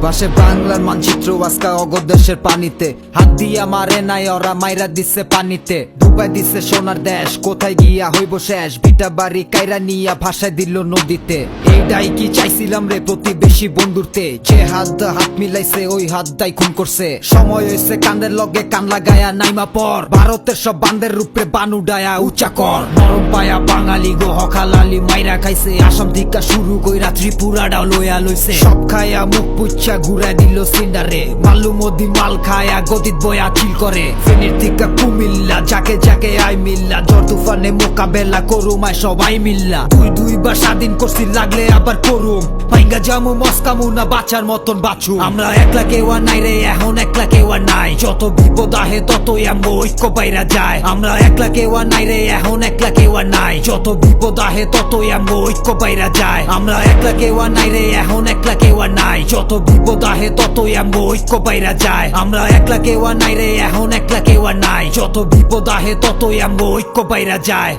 বাসে বাংলার মানচিত্র আজকা অগদেশের পানিতে হাত দিয়া মারে নাই ওরা মাইরা দিচ্ছে পানিতে ডুবাই দিচ্ছে সোনার দেশ কোথায় গিয়া হইব শেষ ভিটা বাড়ি কাইরা নিয়া ভাষায় দিল নদীতে এইটাই কি চাইছিলাম রে প্রতিবেশী বন্ধুতে যে হাত মিলাইছে ওই হাত দাই খুন করছে সময় হয়েছে কান্দের লগে কান লাগায়া নাইমা পর ভারতের সব বান্দের রূপে বানু ডায়া উচ্চা কর নরম পায়া বাঙালি গো হকালালি মাইরা খাইছে আসাম থেকে শুরু কইরা ত্রিপুরাটাও লইয়া লইছে সব খায়া মুখ পুচ্ছা ঘুরাই দিল সিন্ডারে মাল্লু মোদি মাল খায়া গদিত বয়া চিল করে ফেনীর থেকে কুমিল্লা যাকে যাকে আই মিল্লা ঝড় তুফানে মোকাবেলা করুমায় সবাই মিল্লা দুইবার স্বাধীন করছি লাগলে আবার করুম পাইঙ্গা জামু মস্কামু না বাঁচার মতন বাঁচু আমরা একলা কেউ নাই রে এখন একলা কেউ নাই যত বিপদ আহে ততই আমরা ঐক্য বাইরা যায় আমরা একলা কেউ নাই রে এখন একলা কেউ নাই যত বিপদ আহে ততই আমরা ঐক্য বাইরা যায় আমরা একলা কেউ নাই রে এখন একলা কেউ নাই যত বিপদ আহে ততই আমরা ঐক্য বাইরা যায় আমরা একলা কেউ নাই রে এখন একলা কেউ নাই যত বিপদ আহে ততই আমরা ঐক্য বাইরা যায়।